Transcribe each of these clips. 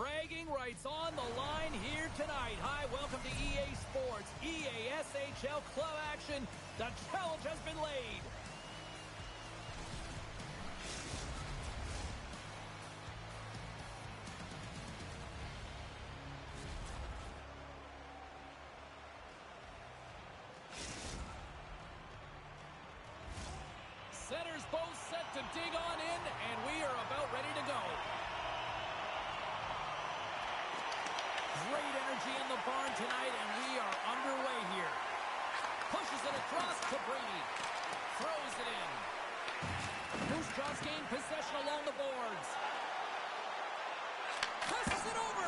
Bragging rights on the line here tonight. Hi, welcome to EA Sports, EA SHL Club action. The challenge has been laid. Centers both set to dig on in, and we are about ready to go. Great energy in the barn tonight, and we are underway here. Pushes it across to Brady. Throws it in. Moose Jaws gain possession along the boards. Passes it over.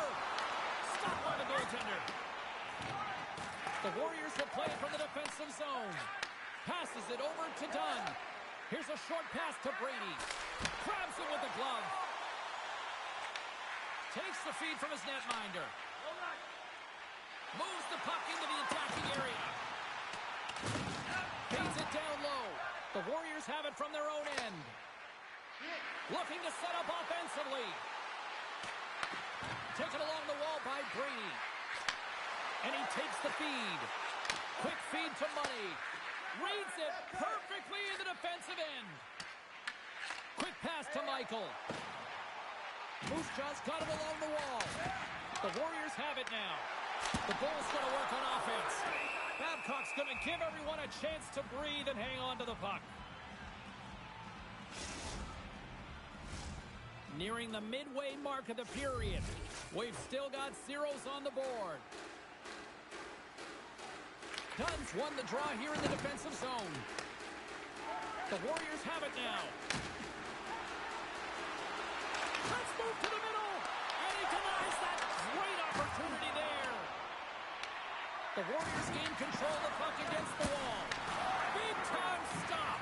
Stopped by the goaltender. The Warriors will play it from the defensive zone. Passes it over to Dunn. Here's a short pass to Brady. Grabs it with the glove. Takes the feed from his netminder. Moves the puck into the attacking area. Feeds it down low. The Warriors have it from their own end. Looking to set up offensively. Taken along the wall by Brady. And he takes the feed. Quick feed to Money. Reads it perfectly in the defensive end. Quick pass to Michael. Moose Jaws got it along the wall. The Warriors have it now. The Bulls going to work on offense. Babcock's going to give everyone a chance to breathe and hang on to the puck. Nearing the midway mark of the period. We've still got zeros on the board. Dunn's won the draw here in the defensive zone. The Warriors have it now. Let's move to the middle. And he denies that great opportunity there. The Warriors gain control of the puck against the wall. Big time stop.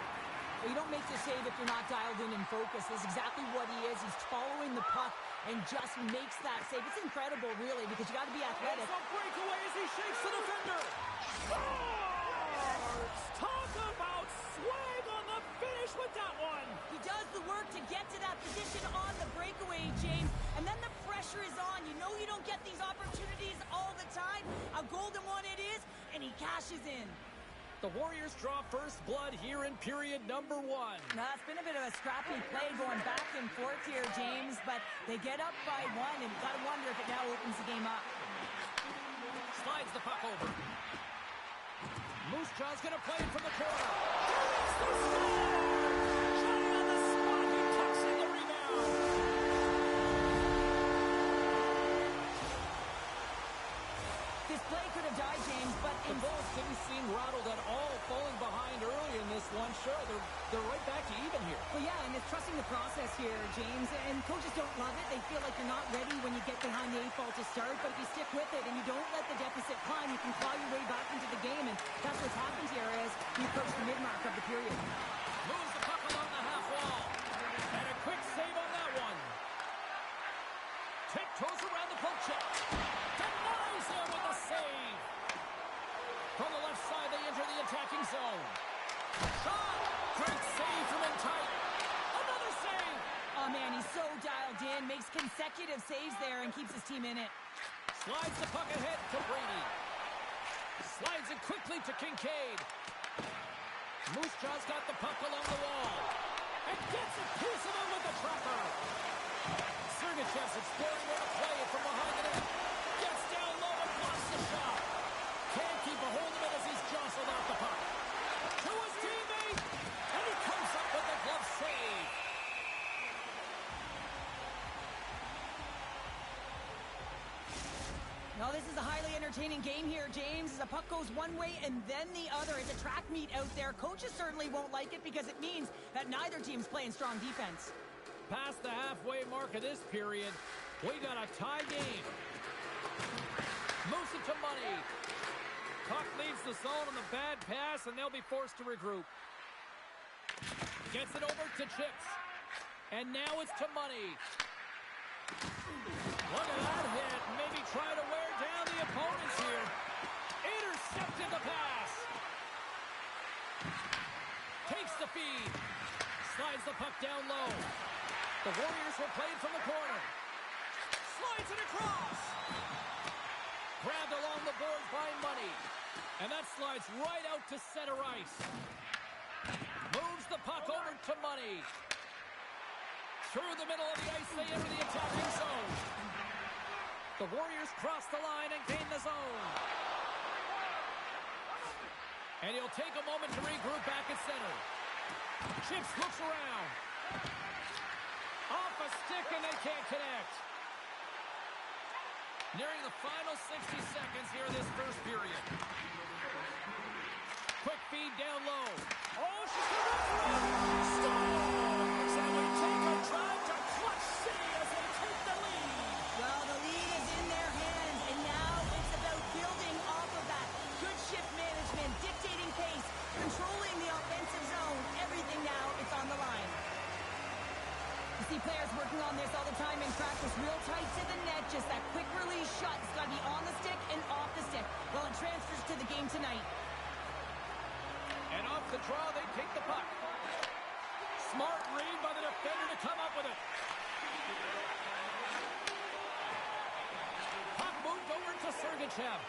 Well, you don't make the save if you're not dialed in and focused. That's exactly what he is. He's following the puck and just makes that save. It's incredible, really, because you got to be athletic. There's a breakaway as he shakes the defender. Scores! Talk about swag on the finish with that one. He does the work to get to that position on the breakaway, James, and then the pressure is on. You know you don't get these opportunities all the time. A golden one it is, and he cashes in. The Warriors draw first blood here in period number 1. Now, it's been a bit of a scrappy play going back and forth here, James, but they get up by 1, and you got to wonder if it now opens the game up. Slides the puck over. Moose Jaw's going to play it from the corner. There's the score! Johnny on the spot. He tucks in the rebound. This play could have died, James, but the Bulls didn't seem rattled at all, falling behind early in this one. Sure, they're right back to even here. Well, yeah, and it's trusting the process here, James, and coaches don't love it. They feel like you're not ready when you get behind the 8 ball to start, but if you stick with it and you don't let the deficit climb, you can claw your way back into the game, and that's what's happened here as we approach the mid-mark of the period. Moves the puck along the half wall, and a quick save on that one. Tiptoes around the poke check. Denies him with a save. From the left side, they enter the attacking zone. Shot! Great save from in tight. Another save! Oh, man, he's so dialed in. Makes consecutive saves there and keeps his team in it. Slides the puck ahead to Brady. Slides it quickly to Kincaid. Moose Jaw's got the puck along the wall. And gets a piece of it with the trapper. Sergachev's exploring where to play it from behind the net. Gets down low and blocks the shot. Can't keep a hold of it as he's jostled off the puck. To his teammate. And he comes up with the glove save. No, this is a highly entertaining game here, James. As the puck goes one way and then the other. It's a track meet out there. Coaches certainly won't like it because it means that neither team's playing strong defense. Past the halfway mark of this period, we got a tie game. Moves it to Money. Puck leaves the zone on the bad pass, and they'll be forced to regroup. Gets it over to Chips. And now it's to Money. Look at that hit. Maybe try to wear down the opponents here. Intercepted the pass. Takes the feed. Slides the puck down low. The Warriors will play it from the corner. Slides it across. Grabbed along the boards by Money. And that slides right out to center ice. Moves the puck over to Money. Through the middle of the ice, they enter the attacking zone. The Warriors cross the line and gain the zone. And he'll take a moment to regroup back at center. Chips looks around. Off a stick and they can't connect. Nearing the final 60 seconds here in this first period. Quick feed down low. Oh, she's going to scores! And we take a drive to Clutch City as they take the lead. Well, the lead is in their hands, and now it's about building off of that. Good shift management, dictating pace, controlling the offensive zone. Everything now is on the line. You see players working on this all the time in practice, real tight to the net, just that quick release shot. It's got to be on the stick and off the stick. Well, it transfers to the game tonight. And off the draw, they take the puck. Smart read by the defender to come up with it. Puck moved over to Sergachev.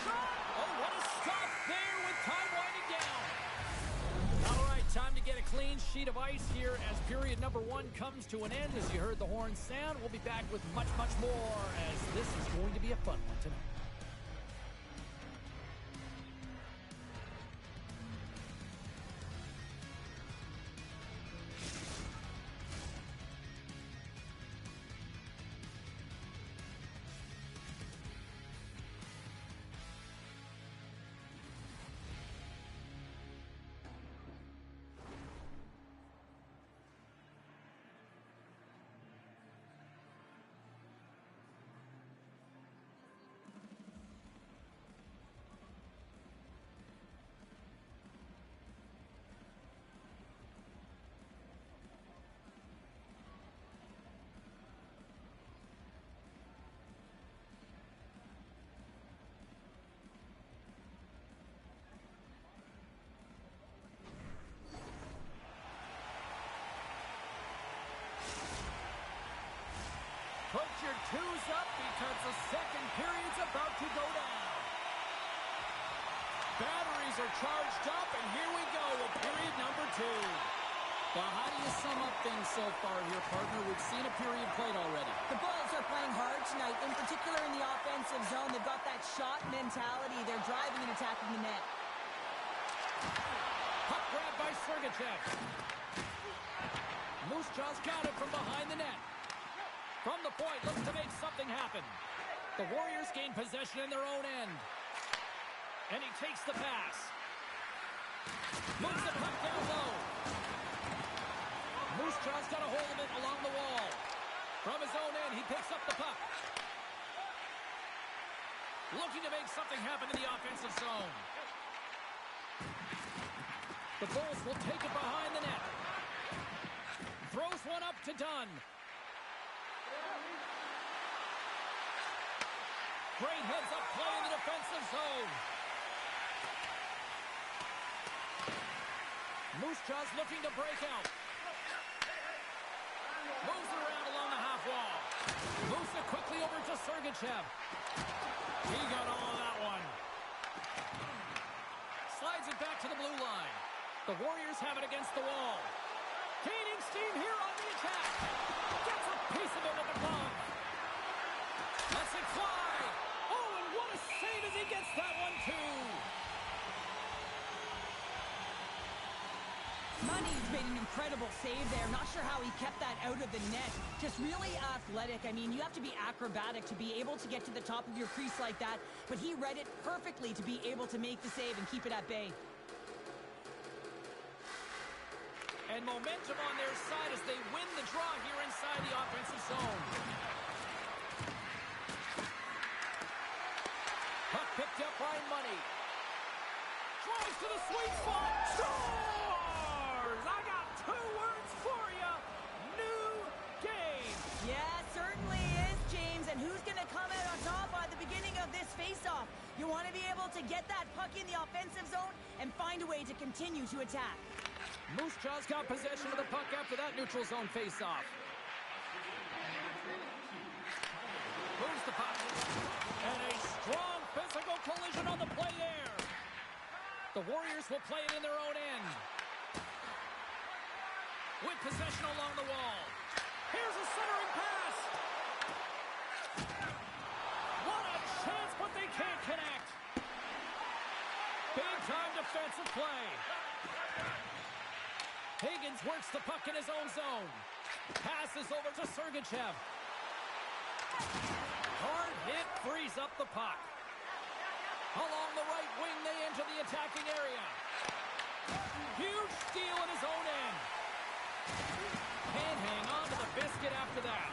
Oh, what a stop there with time winding down. All right, time to get a clean sheet of ice here as period number 1 comes to an end. As you heard the horn sound, we'll be back with much, much more as this is going to be a fun one tonight. Put your twos up because the second period's about to go down. Batteries are charged up, and here we go with period number 2. Well, how do you sum up things so far here, partner? We've seen a period played already. The Bulls are playing hard tonight, in particular in the offensive zone. They've got that shot mentality. They're driving and attacking the net. Puck grabbed by Sergachev. Moose Jaw's got it from behind the net. From the point, looks to make something happen. The Warriors gain possession in their own end. And he takes the pass. Moves the puck down low. Moose Jaw's got a hold of it along the wall. From his own end, he picks up the puck. Looking to make something happen in the offensive zone. The Bulls will take it behind the net. Throws one up to Dunn. Great heads-up play in the defensive zone. Moose Jaw's looking to break out. Moves it around along the half wall. Moves it quickly over to Sergachev. He got all of that one. Slides it back to the blue line. The Warriors have it against the wall. Gaining steam here on the attack. Gets a piece of it with the glove. Lets it fly. Oh, and what a save as he gets that one, too. Money's made an incredible save there. Not sure how he kept that out of the net. Just really athletic. I mean, you have to be acrobatic to be able to get to the top of your crease like that. But he read it perfectly to be able to make the save and keep it at bay. And momentum on their side as they win the draw here inside the offensive zone. Puck picked up by Money. Drives to the sweet spot. Scores! I got 2 words for you. New game. Yeah, certainly is, James. And who's going to come out on top at the beginning of this face-off? You want to be able to get that puck in the offensive zone and find a way to continue to attack. Moose Jaw's got possession of the puck after that neutral zone face-off. Moves the puck. And a strong physical collision on the play there. The Warriors will play it in their own end. With possession along the wall. Here's a centering pass. What a chance, but they can't connect. Big-time defensive play. Higgins works the puck in his own zone. Passes over to Sergachev. Hard hit frees up the puck. Along the right wing, they enter the attacking area. Huge steal in his own end. Can't hang on to the biscuit after that.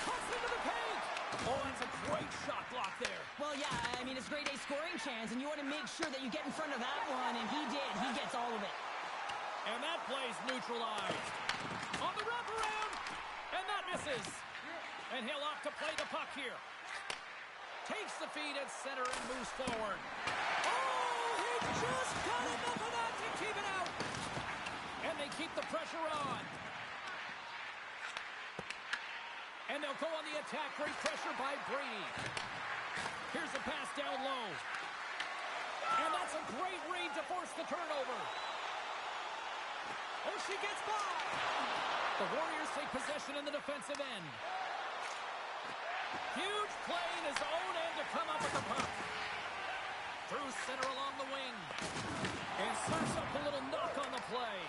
Puts into the paint. Oh, that's a great shot block there. Well, yeah, I mean, it's grade A scoring chance, and you want to make sure that you get in front of that one, and he did. He gets all of it. And that play's neutralized. On the wraparound, and that misses. And he'll opt to play the puck here. Takes the feed at center and moves forward. Oh, he just got enough of that to keep it out. And they keep the pressure on. And they'll go on the attack. Great pressure by Brady. Here's a pass down low. And that's a great read to force the turnover. Oh, she gets by. The Warriors take possession in the defensive end. Huge play in his own end to come up with the puck. Through center along the wing. And serves up a little knock on the play.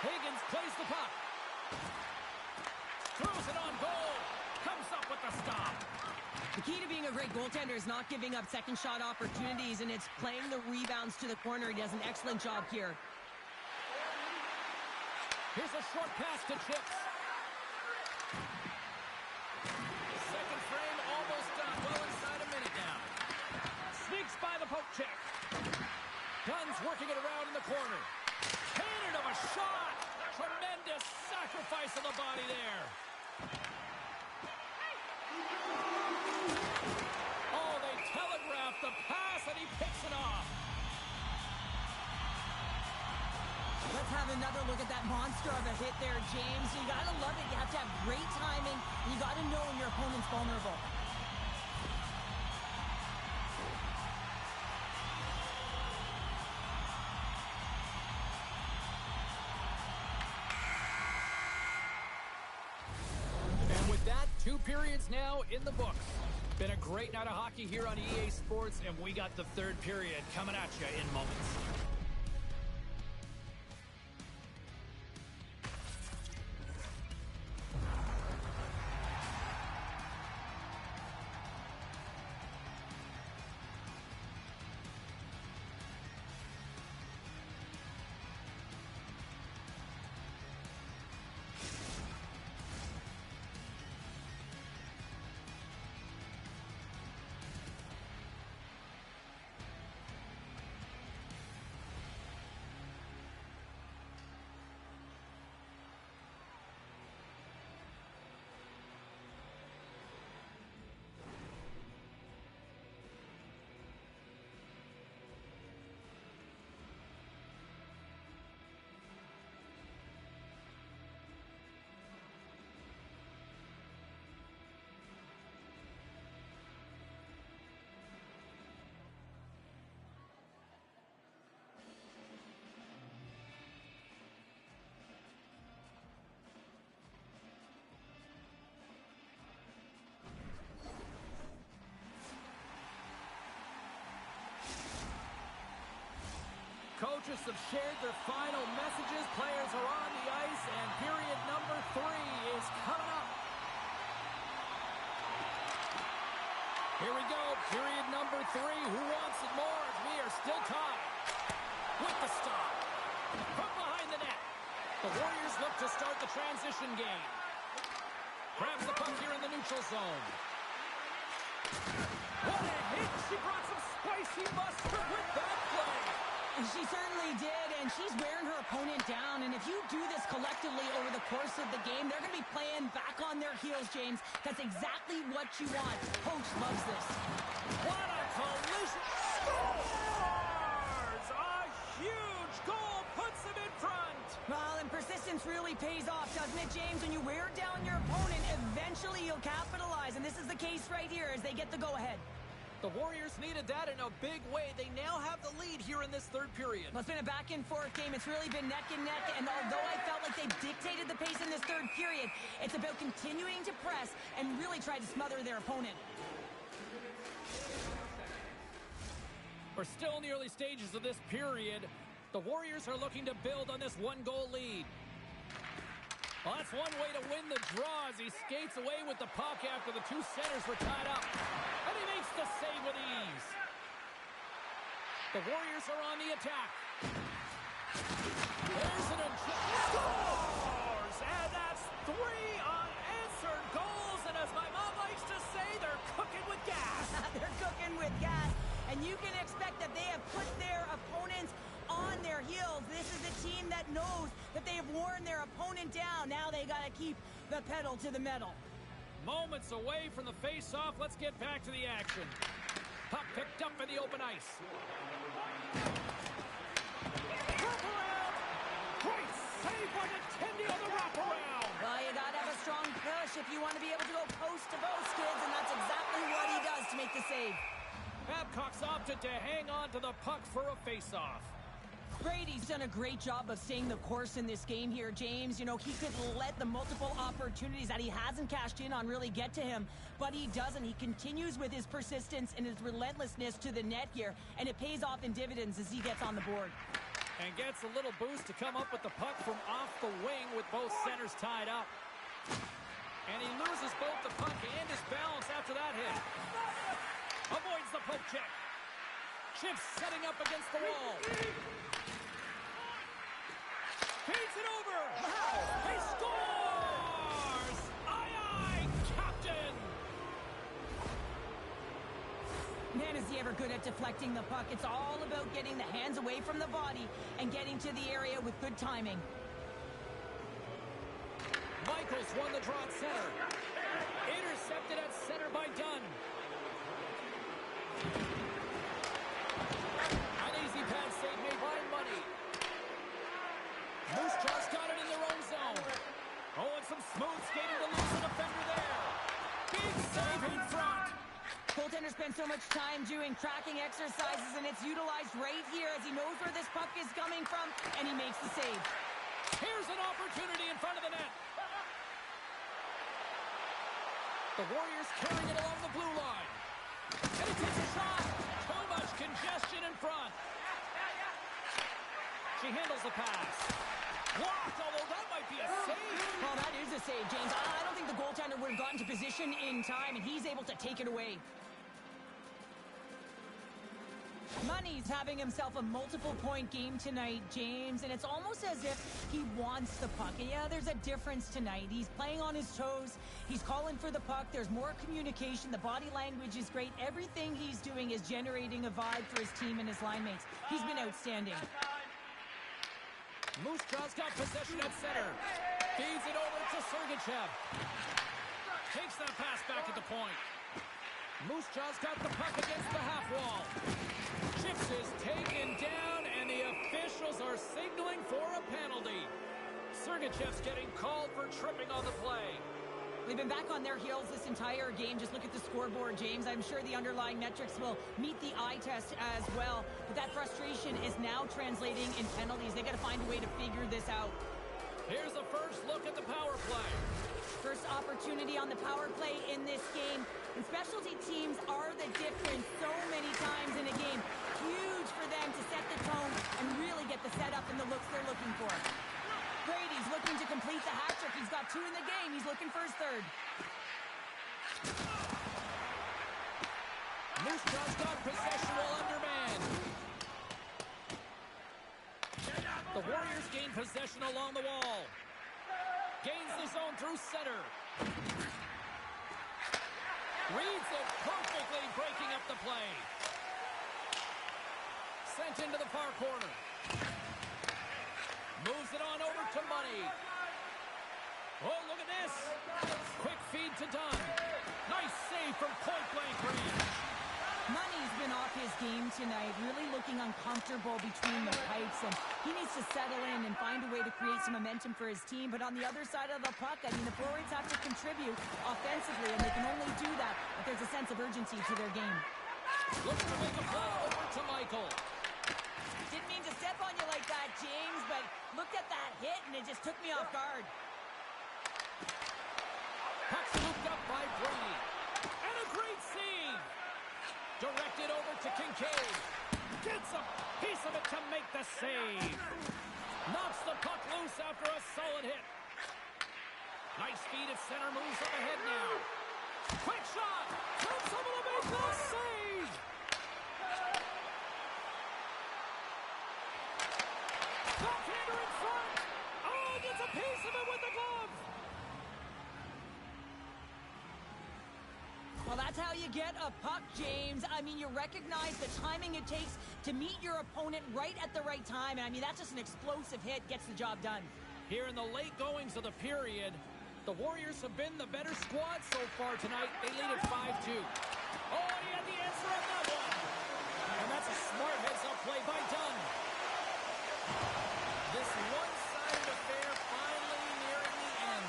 Higgins plays the puck. Throws it on goal. Comes up with the stop. The key to being a great goaltender is not giving up second shot opportunities, and it's playing the rebounds to the corner. He does an excellent job here. Here's a short pass to Chips. Second frame almost done. Well inside a minute now. Sneaks by the poke check. Gunn's working it around in the corner. Cannon of a shot. Tremendous sacrifice of the body there. Oh, they telegraphed the pass and he picks it off. Let's have another look at that monster of a hit there, James. You got to love it. You have to have great timing. And you got to know when your opponent's vulnerable. And with that, 2 periods now in the books. Been a great night of hockey here on EA Sports, and we got the 3rd period coming at you in moments. Coaches have shared their final messages. Players are on the ice, and period number 3 is coming up. Here we go, period number 3. Who wants it more? We are still tied. With the stop. From behind the net. The Warriors look to start the transition game. Grabs the puck here in the neutral zone. What a hit! She brought some spicy mustard with that play. She certainly did, and she's wearing her opponent down. And if you do this collectively over the course of the game, they're going to be playing back on their heels, James. That's exactly what you want. Coach loves this. What a collision. Scores! A huge goal puts them in front. Well, and persistence really pays off, doesn't it, James? When you wear down your opponent, eventually you'll capitalize. And this is the case right here as they get the go-ahead. The Warriors needed that in a big way. They now have the lead here in this third period. Well, it's been a back-and-forth game. It's really been neck and neck. And although I felt like they dictated the pace in this third period, it's about continuing to press and really try to smother their opponent. We're still in the early stages of this period. The Warriors are looking to build on this one-goal lead. Well, that's one way to win the draw as he skates away with the puck after the two centers were tied up. And he makes the save with ease. The Warriors are on the attack. There's an scores! And that's 3 unanswered goals. And as my mom likes to say, they're cooking with gas. They're cooking with gas. And you can expect that they have put their opponents on their heels. This is a team that knows that they have worn their opponent down. Now they got to keep the pedal to the metal. Moments away from the face-off. Let's get back to the action. Puck picked up in the open ice. Wraparound! Great save by Nintendo on the wraparound! Well, you got to have a strong push if you want to be able to go post to post, kids, and that's exactly what he does to make the save. Babcock's opted to hang on to the puck for a face-off. Brady's done a great job of staying the course in this game here, James. You know, he could let the multiple opportunities that he hasn't cashed in on really get to him, but he doesn't. He continues with his persistence and his relentlessness to the net here, and it pays off in dividends as he gets on the board. And gets a little boost to come up with the puck from off the wing with both centers tied up. And he loses both the puck and his balance after that hit. Avoids the poke check. Chips setting up against the wall. Feeds it over. He scores! Aye, aye, Captain! Man, is he ever good at deflecting the puck. It's all about getting the hands away from the body and getting to the area with good timing. Michaels won the draw at center. Intercepted at center by Dunn. An easy pass save made by Money. Moose Jaw's got it in their own zone. Oh, and some smooth skating to lose a defender there. Big save in front. Goaltender spends so much time doing tracking exercises, and it's utilized right here as he knows where this puck is coming from, and he makes the save. Here's an opportunity in front of the net. The Warriors carrying it along the blue line. And he takes a shot. Too much congestion in front. She handles the pass. Blocked, although that might be a save. Well, that is a save, James. I don't think the goaltender would have gotten to position in time, and he's able to take it away. Money's having himself a multiple-point game tonight, James, and it's almost as if he wants the puck. And yeah, there's a difference tonight. He's playing on his toes. He's calling for the puck. There's more communication. The body language is great. Everything he's doing is generating a vibe for his team and his line mates. He's been outstanding. Moose Jaw's got possession at center. Feeds it over to Sergachev. Takes that pass back at the point. Moose Jaw's got the puck against the half wall. Chips is taken down, and the officials are signaling for a penalty. Sergachev's getting called for tripping on the play. They've been back on their heels this entire game. Just look at the scoreboard, James. I'm sure the underlying metrics will meet the eye test as well. But that frustration is now translating in penalties. They got to find a way to figure this out. Here's the first look at the power play. First opportunity on the power play in this game. And specialty teams are the difference so many times in a game. Huge for them to set the tone and really get the setup and the looks they're looking for. Brady's looking to complete the hat trick. He's got 2 in the game. He's looking for his third. Moose Jaw's got possession while undermanned. The Warriors gain possession along the wall. Gains the zone through center. Reads it perfectly, breaking up the play. Sent into the far corner. Moves it on over to Money. Oh, look at this. Quick feed to Dunn. Nice save from point-blank range. Money's been off his game tonight, really looking uncomfortable between the pipes, and he needs to settle in and find a way to create some momentum for his team. But on the other side of the puck, I mean, the forwards have to contribute offensively, and they can only do that if there's a sense of urgency to their game. Looking to make a play over to Michael. Didn't mean to step on you like that, James, but looked at that hit, and it just took me off guard. Puck scooped up by Brady. And a great save. Directed over to Kincaid. Gets a piece of it to make the save. Knocks the puck loose after a solid hit. Nice feed at center, moves up ahead now. Quick shot. Comes able to make the save. Backhander in front. Oh, gets a piece of it with the glove. Well, that's how you get a puck, James. I mean, you recognize the timing it takes to meet your opponent right at the right time. And I mean, that's just an explosive hit, gets the job done. Here in the late goings of the period, the Warriors have been the better squad so far tonight. They lead at 5-2. Oh, he had the answer on that one. And that's a smart heads-up play by Dunn. This one-sided affair finally nearing the end.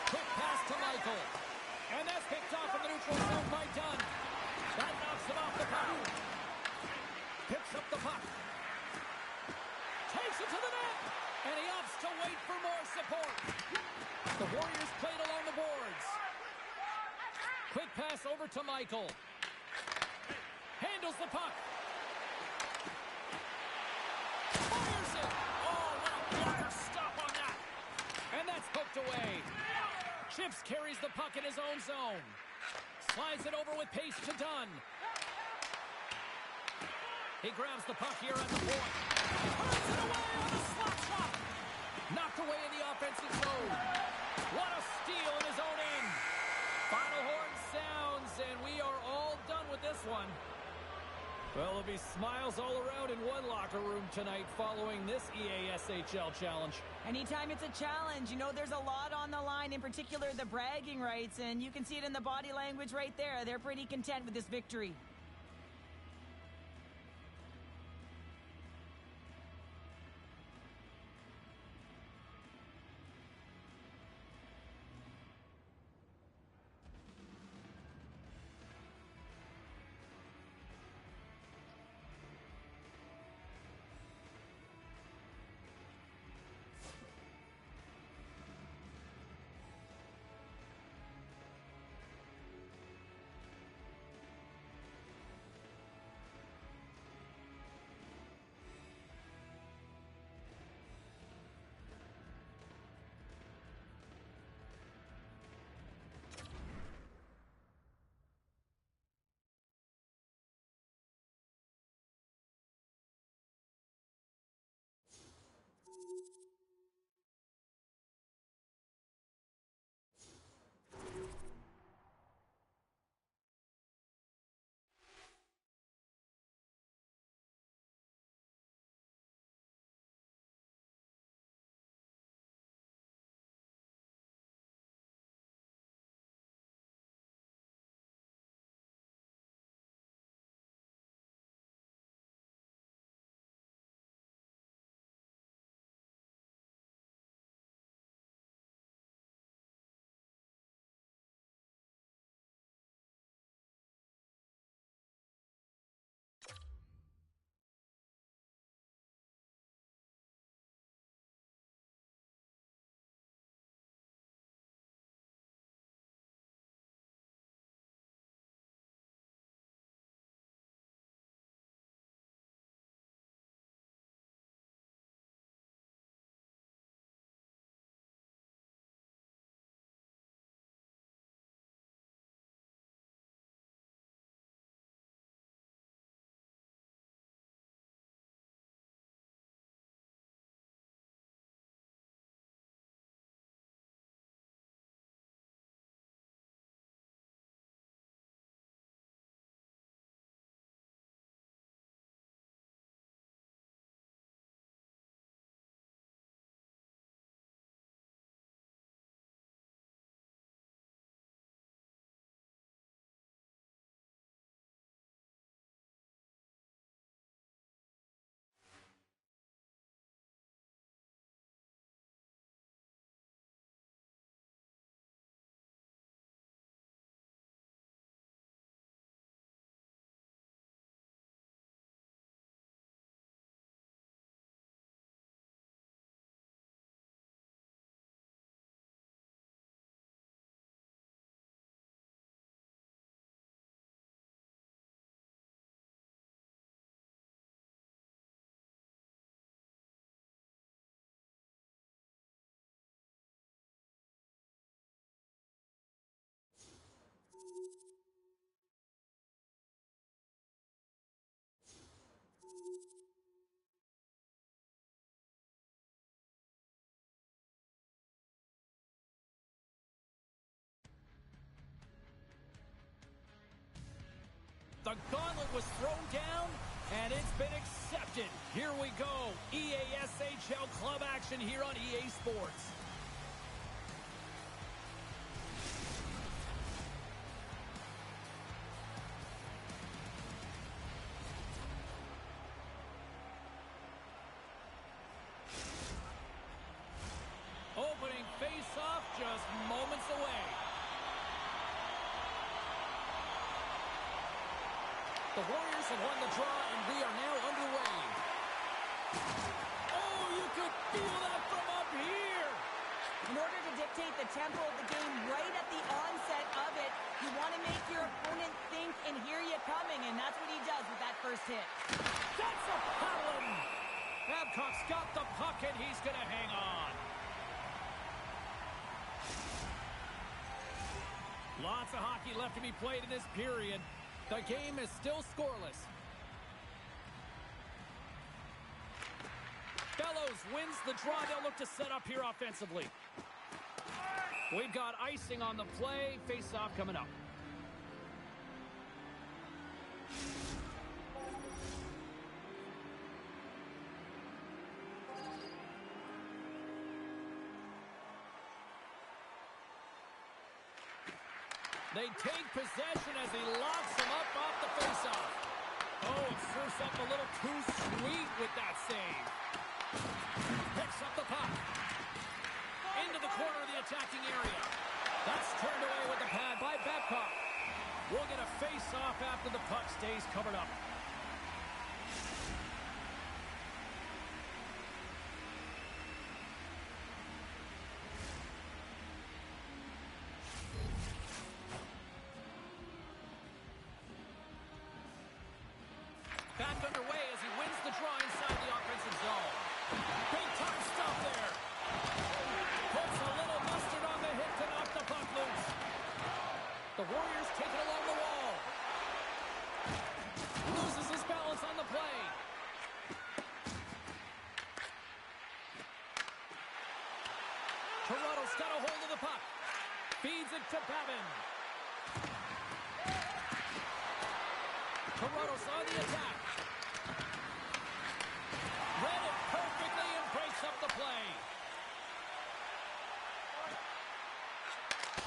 Quick pass to Michael. And that's picked off in the neutral zone by Dunn. That knocks him off the puck. Picks up the puck. Takes it to the net. And he opts to wait for more support. The Warriors played along the boards. Quick pass over to Michael. Handles the puck. Fires it. Oh, what a blocker stop on that. And that's poked away. Chips carries the puck in his own zone. Slides it over with pace to Dunn. He grabs the puck here at the point. Turns it away on a slot shot. Knocked away in the offensive zone. What a steal in his own end. Final horn sounds, and we are all done with this one. Well, there'll be smiles all around in one locker room tonight following this EASHL challenge. Anytime it's a challenge, you know there's a lot on the line, in particular the bragging rights, and you can see it in the body language right there. They're pretty content with this victory. The gauntlet was thrown down, and it's been accepted. Here we go. EASHL club action here on EA Sports. Opening face-off just moments away. The Warriors have won the draw, and we are now underway. Oh, you could feel that from up here. In order to dictate the tempo of the game right at the onset of it, you want to make your opponent think and hear you coming, and that's what he does with that first hit. That's a paddle. Babcock's got the puck, and he's going to hang on. Lots of hockey left to be played in this period. The game is still scoreless. Bellows wins the draw. They'll look to set up here offensively. We've got icing on the play. Face-off coming up. They take possession as he locks him up off the faceoff. Oh, it serves up a little too sweet with that save. Picks up the puck. Into the corner of the attacking area. That's turned away with the pad by Babcock. We'll get a face-off after the puck stays covered up. Back underway as he wins the draw inside the offensive zone. Big time stop there. Puts a little mustard on the hit to knock the puck loose. The Warriors take it along the wall. Loses his balance on the play. Toronto's got a hold of the puck. Feeds it to Babin. Toronto's on the attack. Read it perfectly and breaks up the play.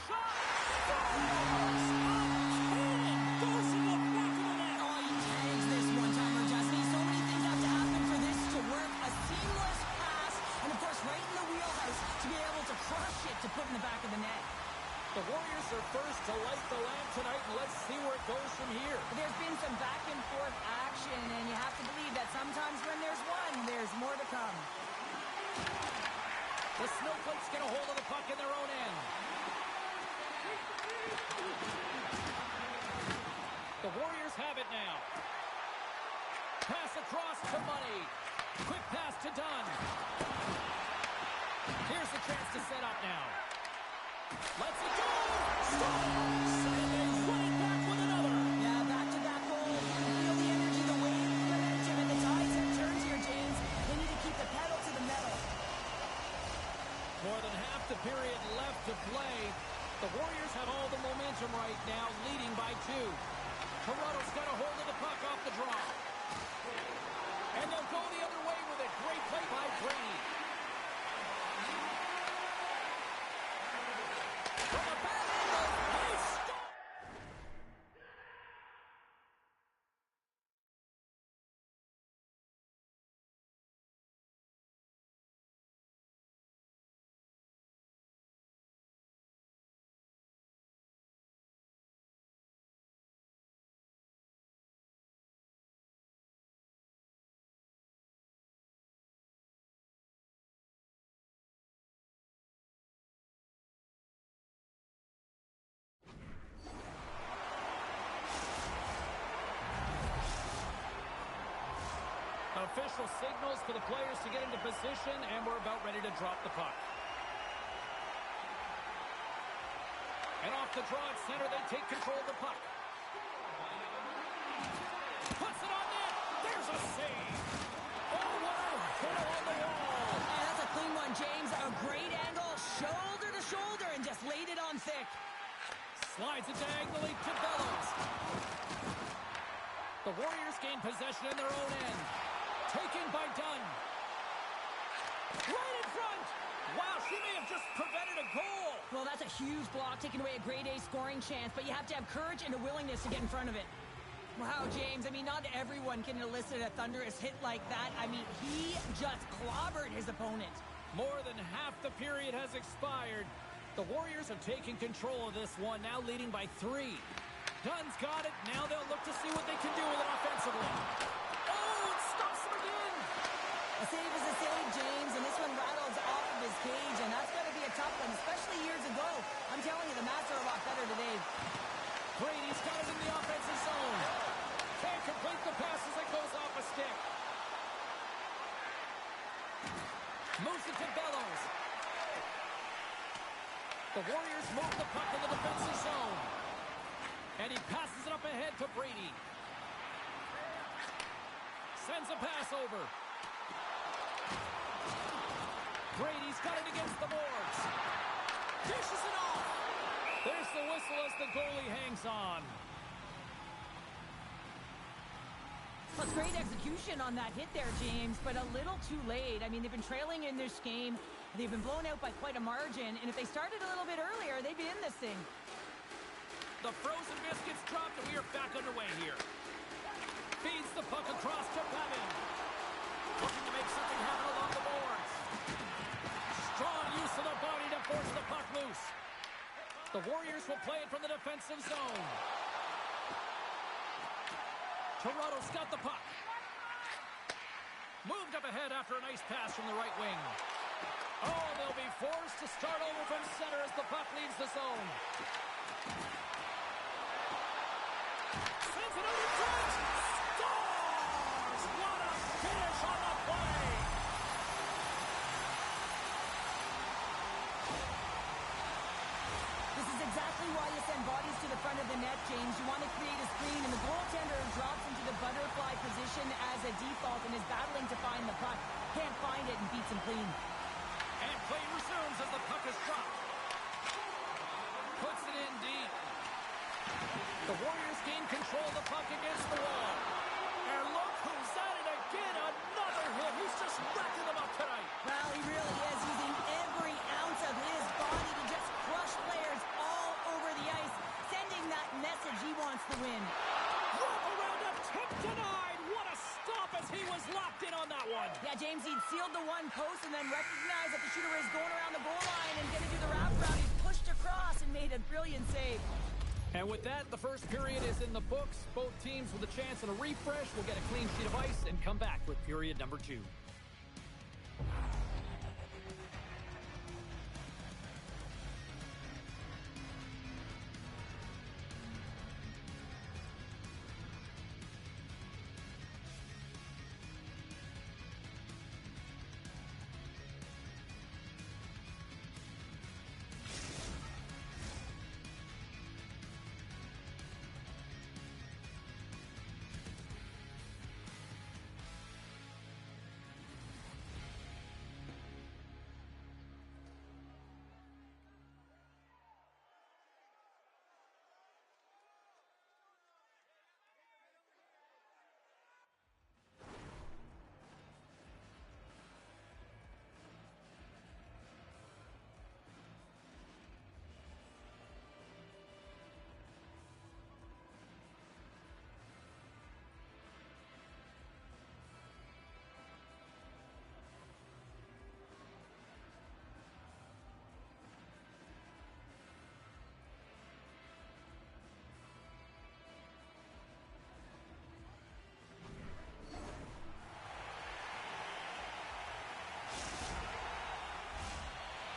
Shot! Goes in the back of the net. Oh, he tags this one-timer, Justin. So many things have to happen for this to work. A seamless pass, and of course, right in the wheelhouse to be able to crush it to put in the back of the net. The Warriors are first to light the lamp tonight, and let's see where it goes from here. There's been some back-and-forth action, and you have to believe that sometimes when there's one, there's more to come. The Snowflakes get a hold of the puck in their own end. The Warriors have it now. Pass across to Money. Quick pass to Dunn. Here's the chance to set up now. Lets it go! Scores! And they win it back with another! Yeah, back-to-back goals. You can feel the energy, the wave, the momentum, and the tides have turned here, James. They need to keep the pedal to the metal. More than half the period left to play. The Warriors have all the momentum right now, leading by 2. Toronto's got a hold of the puck off the draw. And they'll go the other way with it. Great play by Brady. From the back end, they score! Official signals for the players to get into position, and we're about ready to drop the puck. And off the draw at center. They take control of the puck. Puts it on net. There's a save. Oh, what a hit along the wall. And that's a clean one, James. A great angle, shoulder to shoulder, and just laid it on thick. Slides it diagonally to Bellows. The Warriors gain possession in their own end. Taken by Dunn. Right in front. Wow, she may have just prevented a goal. Well, that's a huge block, taking away a grade A scoring chance, but you have to have courage and a willingness to get in front of it. Wow, James, I mean, not everyone can elicit a thunderous hit like that. I mean, he just clobbered his opponent. More than half the period has expired. The Warriors have taken control of this one, now leading by 3. Dunn's got it. Now they'll look to see what they can do with it offensively. Oh, it stops him again. A save is a save, James, and this one rattles off of his cage, and that's got to be a tough one, especially years ago. I'm telling you, the Mats are a lot better today. Brady's got it in the offensive zone. Can't complete the pass as it goes off a stick. Moves it to Bellows. The Warriors move the puck in the defensive zone. And he passes it up ahead to Brady. Sends a pass over. Brady's got it against the boards. Dishes it off. There's the whistle as the goalie hangs on. That's great execution on that hit there, James, but a little too late. I mean, they've been trailing in this game. They've been blown out by quite a margin, and if they started a little bit earlier, they'd be in this thing. The frozen biscuits dropped, and we are back underway here. Feeds the puck across to Bevin. Looking to make something happen along the boards. Strong use of the body to force the puck loose. The Warriors will play it from the defensive zone. Toronto's got the puck. Moved up ahead after a nice pass from the right wing. Oh, they'll be forced to start over from center as the puck leaves the zone. Sends it over front. Scores! What a finish on the play! This is exactly why you send bodies to the front of the net, James. You want to create a screen, and the goaltender drops into the butterfly position as a default and is battling to find the puck. Can't find it and beats him clean. And play resumes as the puck is dropped. Puts it in deep. The Warriors gain control of the puck against the wall. And look who's at it again. Another hit. He's just wrecking them up tonight. Well, he really is using every ounce of his body to just crush players all over the ice, sending that message he wants to win. Wrap around him, tip denied. What a stop as he was locked in on that one. Yeah, James, he'd sealed the one post and then recognized that the shooter is going around the goal line and going to do the wraparound. He pushed across and made a brilliant save. And with that, the first period is in the books. Both teams with a chance at a refresh will get a clean sheet of ice and come back with period number 2.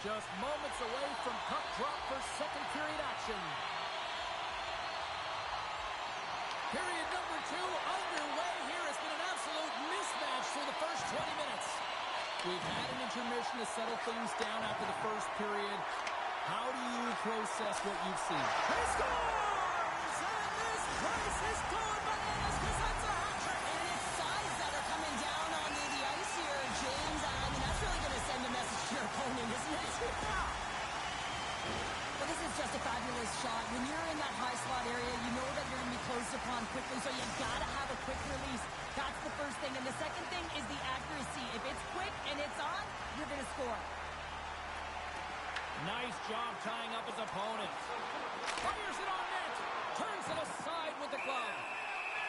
Just moments away from puck drop for second period action. Period number 2 underway here. Has been an absolute mismatch through the first 20 minutes. We've had an intermission to settle things down after the first period. How do you process what you've seen? He scores! And this place is going bananas because that's a hat trick. And it's sides that are coming down onto the ice here, James. I mean, that's really going to send a message to your opponent, isn't it? Yeah. Well, this is just a fabulous shot. When you're in that high slot area, you know that you're going to be closed upon quickly, so you got to have a quick release. That's the first thing. And the second thing is the accuracy. If it's quick and it's on, you're going to score. Nice job tying up his opponent. Fires it on net. Turns it aside with the glove.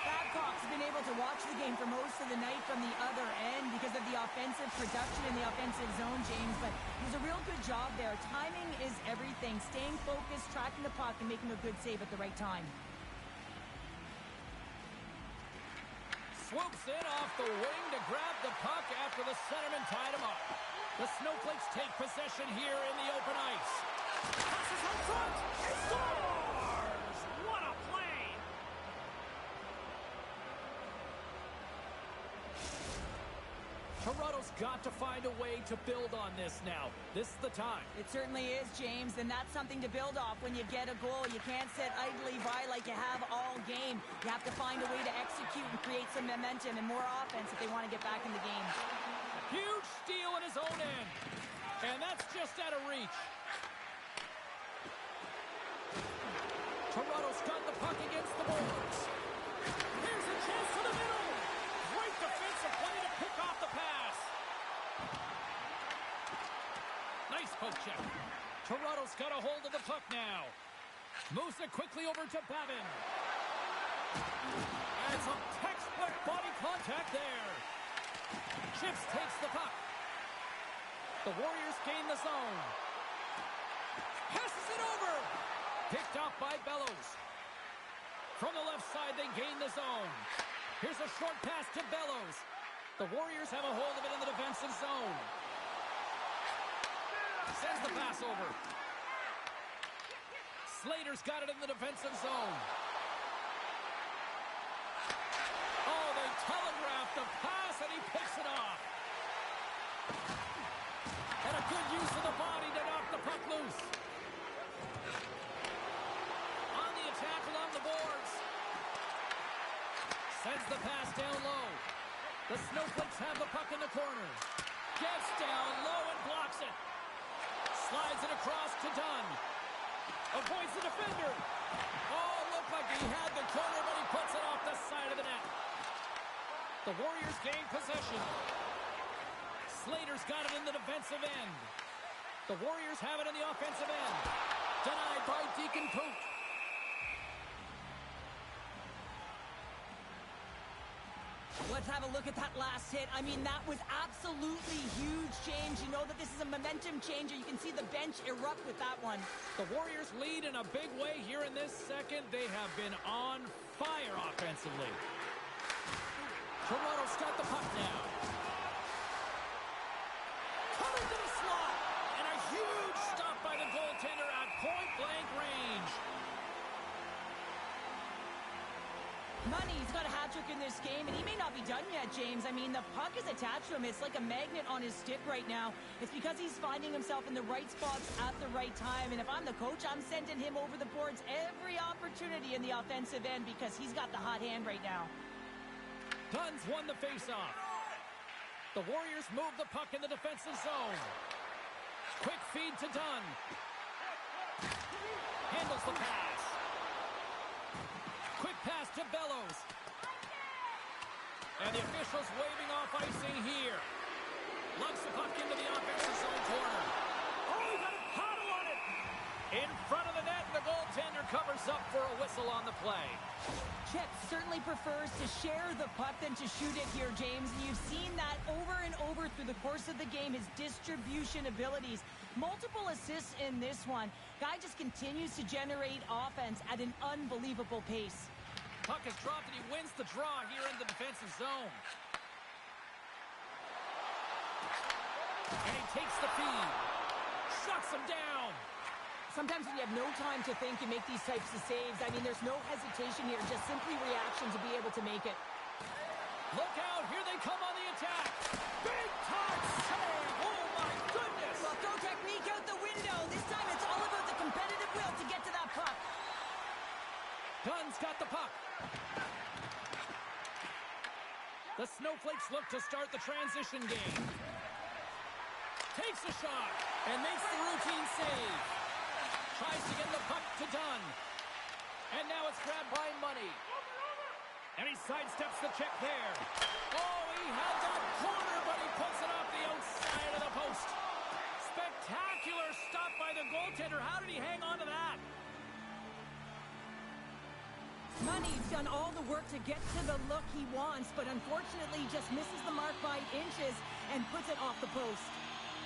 Babcock's been able to watch the game for most of the night from the other end because of the offensive production in the offensive zone, James. But there's a real good job there. Timing is everything. Staying focused, tracking the puck, and making a good save at the right time. Swoops in off the wing to grab the puck after the centerman tied him up. The Snowflakes take possession here in the open ice. Passes out front. He scores! What a play! Toronto's got to find a way to build on this now. This is the time. It certainly is, James, and that's something to build off when you get a goal. You can't sit idly by like you have all game. You have to find a way to execute and create some momentum and more offense if they want to get back in the game. Huge steal in his own end. And that's just out of reach. Toronto's got the puck against the boards. Here's a chance to the middle. Great defensive play to pick off the pass. Nice poke check. Toronto's got a hold of the puck now. Moves it quickly over to Babin. And some textbook body contact there. Chips takes the puck. The Warriors gain the zone. Passes it over. Picked off by Bellows. From the left side, they gain the zone. Here's a short pass to Bellows. The Warriors have a hold of it in the defensive zone. Sends the pass over. Slater's got it in the defensive zone. Oh, they telegraphed the pass, and he picks it off. And a good use of the body to knock the puck loose. On the attack along the boards. Sends the pass down low. The Snowflakes have the puck in the corner. Gets down low and blocks it. Slides it across to Dunn. Avoids the defender. Oh, looked like he had the corner, but he puts it off the side of the net. The Warriors gain possession. Slater's got it in the defensive end. The Warriors have it in the offensive end. Denied by Deacon Poot. Let's have a look at that last hit. I mean, that was absolutely huge, James. You know that this is a momentum changer. You can see the bench erupt with that one. The Warriors lead in a big way here in this second. They have been on fire offensively. Toronto's got the puck now. Coming to the slot. And a huge stop by the goaltender at point-blank range. Money's got a hat trick in this game, and he may not be done yet, James. I mean, the puck is attached to him. It's like a magnet on his stick right now. It's because he's finding himself in the right spots at the right time. And if I'm the coach, I'm sending him over the boards every opportunity in the offensive end because he's got the hot hand right now. Dunn's won the faceoff. The Warriors move the puck in the defensive zone. Quick feed to Dunn. Handles the pass. Quick pass to Bellows. And the officials waving off icing here. Lugs the puck into the offensive zone corner. Oh, he got a paddle on it. In front of the net, the goaltender covers up for a whistle on the play. Chip certainly prefers to share the puck than to shoot it here, James. And you've seen that over and over through the course of the game, his distribution abilities. Multiple assists in this one. Guy just continues to generate offense at an unbelievable pace. Puck is dropped and he wins the draw here in the defensive zone. And he takes the feed. Shuts him down. Sometimes when you have no time to think, you make these types of saves. I mean, there's no hesitation here, just simply reaction to be able to make it. Look out, here they come on the attack. Big time save, oh my goodness. Well, throw technique out the window. This time it's all about Dunn's got the puck. The Snowflakes look to start the transition game. Takes a shot and makes the routine save. Tries to get the puck to Dunn. And now it's grabbed by Money. And he sidesteps the check there. Oh, he had that corner, but he puts it off the outside of the post. Spectacular stop by the goaltender. How did he hang on to that? Money's done all the work to get to the look he wants, but unfortunately just misses the mark by inches and puts it off the post.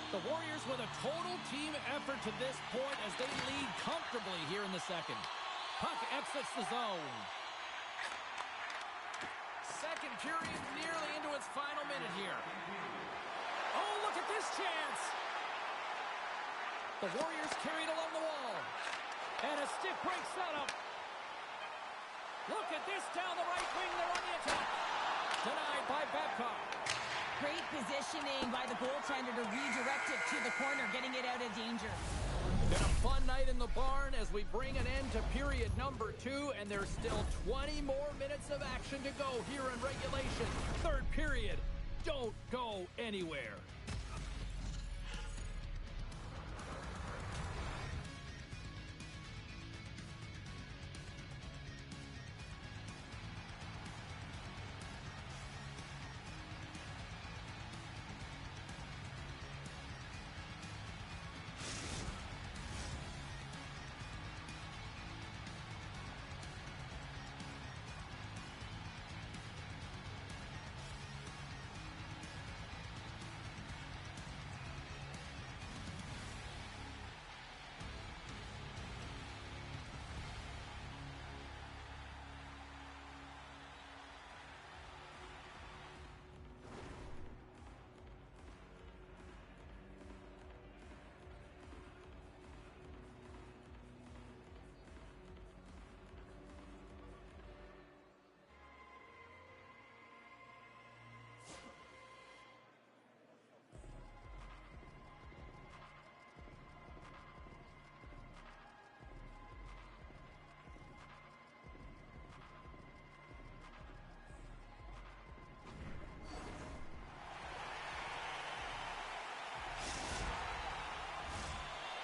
The Warriors with a total team effort to this point as they lead comfortably here in the second. Puck exits the zone. Second period nearly into its final minute here. Oh, look at this chance. The Warriors carried along the wall. And a stick breaks that up. Look at this down the right wing. They're on the attack. Denied by Babcock. Great positioning by the goaltender to redirect it to the corner, getting it out of danger. Been a fun night in the barn as we bring an end to period number 2, and there's still 20 more minutes of action to go here in regulation. Third period. Don't go anywhere.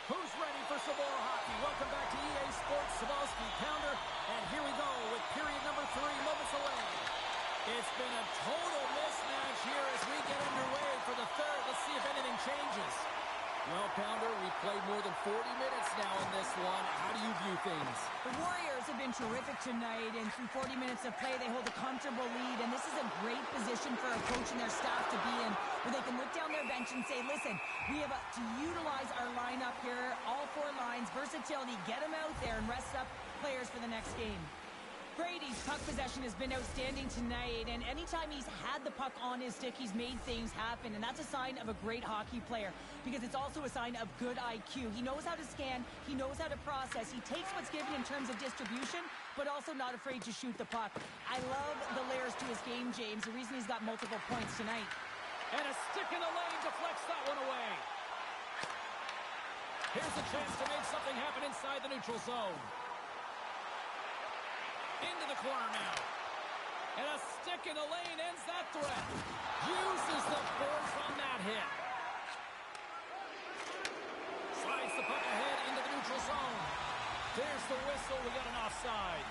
Who's ready for some more hockey? Welcome back to EA Sports Sabalski Pounder. And here we go with period number 3 moments away. It's been a total mismatch here as we get underway for the third. Let's see if anything changes. Well, Pounder, we've played more than 40 minutes now in this one. How do you view things? The Warriors have been terrific tonight, and through 40 minutes of play, they hold a comfortable lead, and this is a great position for a coach and their staff to be in, where they can look down their bench and say, listen, we have to utilize our lineup here, all 4 lines, versatility, get them out there and rest up players for the next game. Brady's puck possession has been outstanding tonight, and anytime he's had the puck on his stick, he's made things happen, and that's a sign of a great hockey player, because it's also a sign of good IQ. He knows how to scan, he knows how to process, he takes what's given in terms of distribution, but also not afraid to shoot the puck. I love the layers to his game, James, the reason he's got multiple points tonight. And a stick in the lane deflects that one away. Here's a chance to make something happen inside the neutral zone. Into the corner now. And a stick in the lane ends that threat. Uses the force on that hit. Slides the puck ahead into the neutral zone. There's the whistle. We got an offside.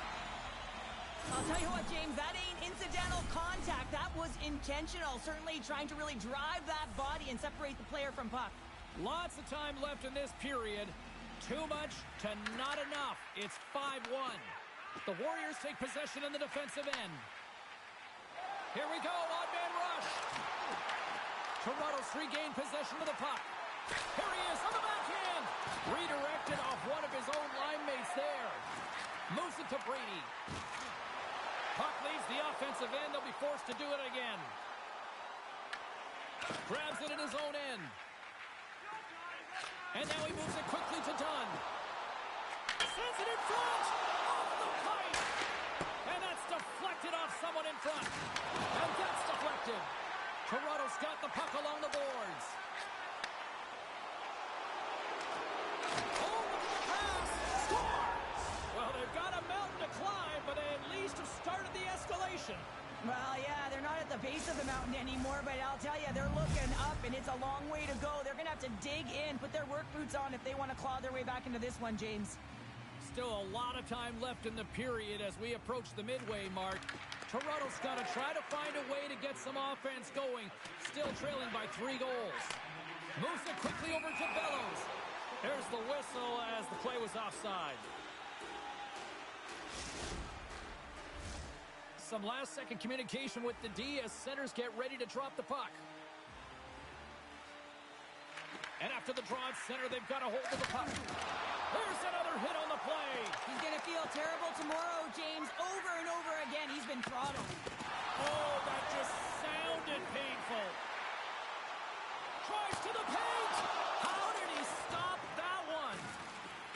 I'll tell you what, James, that ain't incidental contact. That was intentional. Certainly trying to really drive that body and separate the player from puck. Lots of time left in this period. Too much to not enough. It's 5-1. The Warriors take possession in the defensive end. Here we go, odd man rush. Toronto's regained possession of the puck. Here he is on the backhand. Redirected off one of his own line mates there. Moves it to Brady. Puck leaves the offensive end. They'll be forced to do it again. Grabs it in his own end. And now he moves it quickly to Dunn. Sends it in front. Off the pipe. And that's deflected off someone in front. And that's deflected. Toronto's got the puck along the boards. Oh, look at the pass. Scores. Well, they've got a mountain to climb, destination. Well, yeah, they're not at the base of the mountain anymore, but I'll tell you, they're looking up, and it's a long way to go. They're going to have to dig in, put their work boots on if they want to claw their way back into this one, James. Still a lot of time left in the period as we approach the midway mark. Toronto's got to try to find a way to get some offense going. Still trailing by 3 goals. Moves it quickly over to Bellows. There's the whistle as the play was offside. Some last-second communication with the D as centers get ready to drop the puck. And after the draw at center, they've got a hold of the puck. There's another hit on the play. He's going to feel terrible tomorrow, James. Over and over again, he's been throttled. Oh, that just sounded painful. Tries to the paint. How did he stop that one?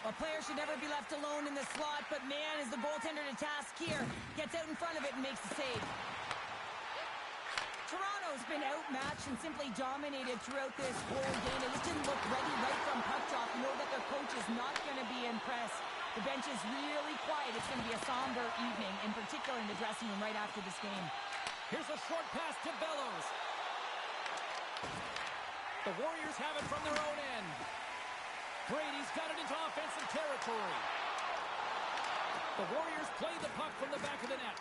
A player should never be left alone in the slot, but man, is the goaltender to task here. Gets out in front of it and makes the save. Toronto's been outmatched and simply dominated throughout this whole game. They just didn't look ready right from puck drop. You know that their coach is not going to be impressed. The bench is really quiet. It's going to be a somber evening, in particular in the dressing room right after this game. Here's a short pass to Bellows. The Warriors have it from their own end. Brady's got it into offensive territory. The Warriors play the puck from the back of the net.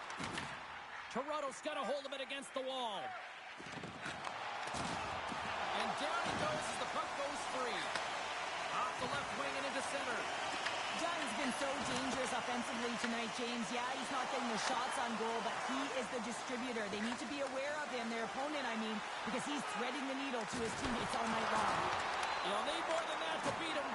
Toronto's got a hold of it against the wall. And down he goes as the puck goes free. Off the left wing and into center. Johnny's been so dangerous offensively tonight, James. Yeah, he's not getting the shots on goal, but he is the distributor. They need to be aware of him, their opponent, I mean, because he's threading the needle to his teammates all night long. You'll need more than that to beat him.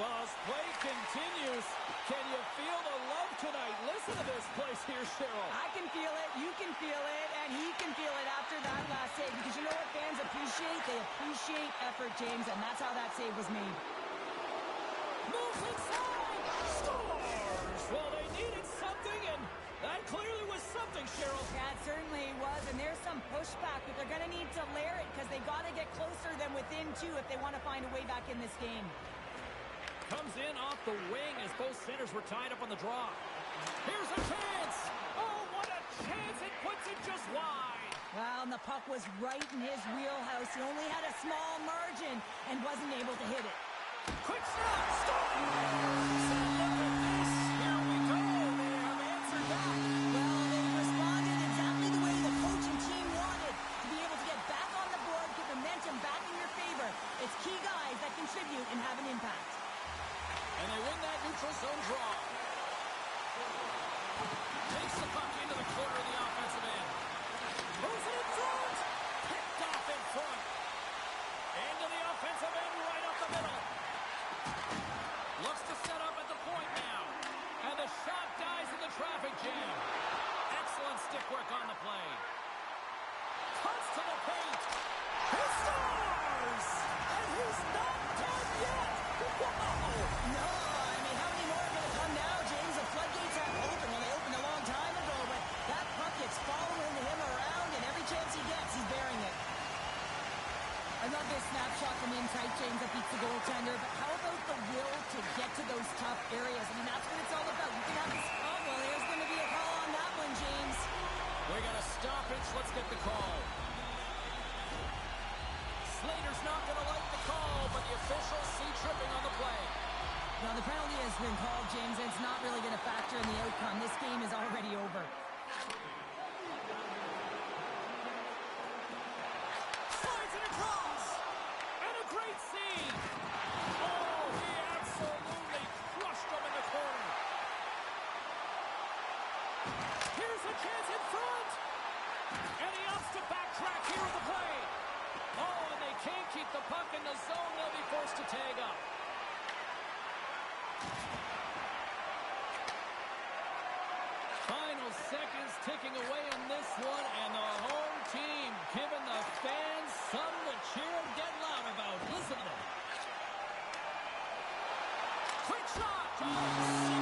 Well, as play continues, can you feel the love tonight? Listen to this place here, Cheryl. I can feel it, you can feel it, and he can feel it after that last save. Because you know what fans appreciate? They appreciate effort, James, and that's how that save was made. Moves inside! Scores! Well, they needed something, and that clearly was something, Cheryl. Yeah, it certainly was, and there's some pushback, but they're going to need to layer it because they got to get closer than within 2 if they want to find a way back in this game. Comes in off the wing as both centers were tied up on the draw. Here's a chance! Oh, what a chance! It puts it just wide! Well, and the puck was right in his wheelhouse. He only had a small margin and wasn't able to hit it. Quick shot! Scores! Look at this! Here we go! They have answered back. Well, they responded exactly the way the coach and team wanted. To be able to get back on the board, get momentum back in your favor. It's key guys that contribute and have an impact. And they win that neutral zone draw. Takes the puck into the corner of the offensive end. Moves it in front. Picked off in front. Into the offensive end right up the middle. Looks to set up at the point now. And the shot dies in the traffic jam. Excellent stick work on the play. Cuts to the paint. He scores! And he's not done yet. Wow! No, I mean, how many more are going to come now, James? The floodgates have opened. Well, they opened a long time ago, but that puck gets following him around, and every chance he gets, he's bearing it. I love this snapshot from inside, James, that beats the goaltender, but how about the will to get to those tough areas? I mean, that's what it's all about. You can have this, oh, well, there's going to be a call on that one, James. We got a stoppage. Let's get the call. Slater's not going to like the call, but the officials see tripping on the play. Now, the penalty has been called, James, and it's not really going to factor in the outcome. This game is already over. Slides it across! And a great save! Oh, he absolutely crushed him in the corner. Here's a chance in front! And he opts to backtrack here with the play. Oh, and they can't keep the puck in the zone. They'll be forced to tag up. Final seconds ticking away in this one, and the home team giving the fans something to cheer and get loud about. Listen to them. Quick shot! Oh,